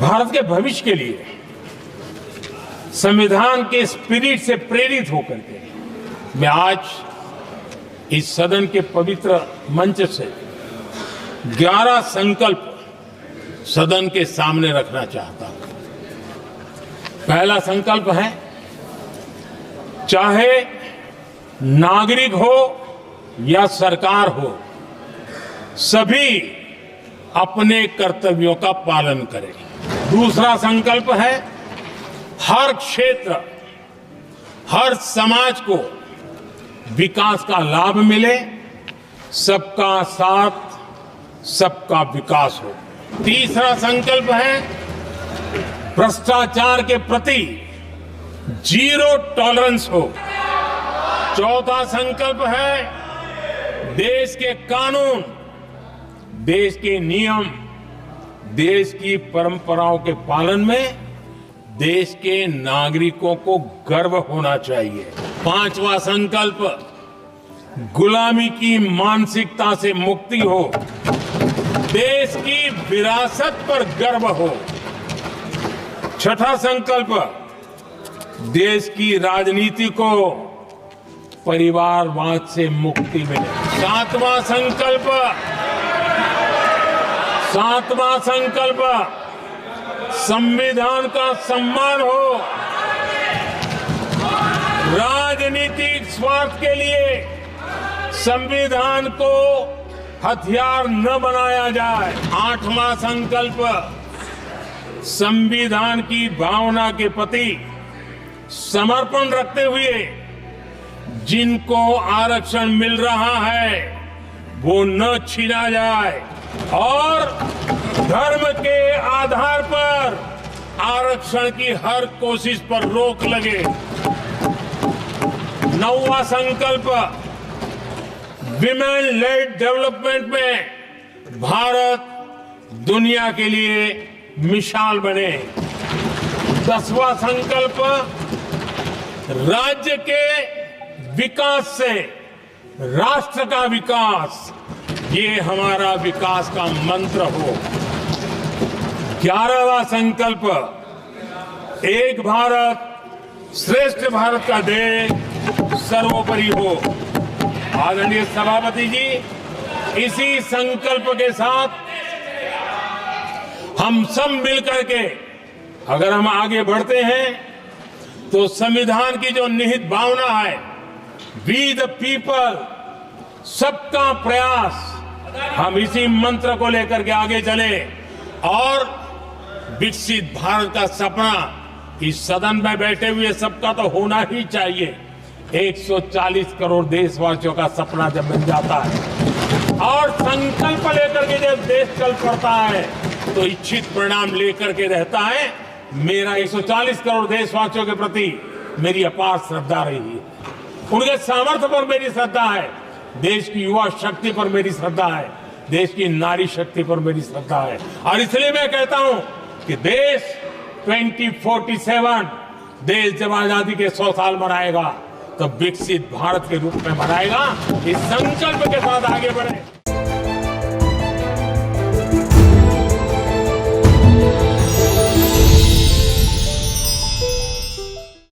भारत के भविष्य के लिए संविधान के स्पिरिट से प्रेरित होकर के मैं आज इस सदन के पवित्र मंच से 11 संकल्प सदन के सामने रखना चाहता हूं। पहला संकल्प है, चाहे नागरिक हो या सरकार हो, सभी अपने कर्तव्यों का पालन करें। दूसरा संकल्प है, हर क्षेत्र, हर समाज को विकास का लाभ मिले, सबका साथ, सबका विकास हो। तीसरा संकल्प है, भ्रष्टाचार के प्रति जीरो टॉलरेंस हो। चौथा संकल्प है, देश के कानून, देश के नियम, देश की परंपराओं के पालन में देश के नागरिकों को गर्व होना चाहिए। पांचवा संकल्प, गुलामी की मानसिकता से मुक्ति हो, देश की विरासत पर गर्व हो। छठा संकल्प, देश की राजनीति को परिवारवाद से मुक्ति मिले। सातवां संकल्प, संविधान का सम्मान हो, राजनीतिक स्वार्थ के लिए संविधान को हथियार न बनाया जाए। आठवां संकल्प, संविधान की भावना के प्रति समर्पण रखते हुए जिनको आरक्षण मिल रहा है वो न छीना जाए और धर्म के आधार पर आरक्षण की हर कोशिश पर रोक लगे। नौवां संकल्प, विमेन लेड डेवलपमेंट में भारत दुनिया के लिए मिसाल बने। 10वां संकल्प, राज्य के विकास से राष्ट्र का विकास, ये हमारा विकास का मंत्र हो। 11वां संकल्प, एक भारत श्रेष्ठ भारत का ध्येय सर्वोपरि हो। आदरणीय सभापति जी, इसी संकल्प के साथ हम सब मिलकर के अगर हम आगे बढ़ते हैं तो संविधान की जो निहित भावना है, वी द पीपल, सबका प्रयास, हम इसी मंत्र को लेकर के आगे चले और विकसित भारत का सपना इस सदन में बैठे हुए सबका तो होना ही चाहिए। 140 करोड़ देशवासियों का सपना जब बन जाता है और संकल्प लेकर के जब देश चल पड़ता है तो इच्छित परिणाम लेकर के रहता है। मेरा 140 करोड़ देशवासियों के प्रति मेरी अपार श्रद्धा रही है, उनके सामर्थ्य पर मेरी श्रद्धा है, देश की युवा शक्ति पर मेरी श्रद्धा है, देश की नारी शक्ति पर मेरी श्रद्धा है। और इसलिए मैं कहता हूं कि देश 2047 देश जब आजादी के 100 साल मनाएगा तो विकसित भारत के रूप में मनाएगा। इस संकल्प के साथ आगे बढ़े।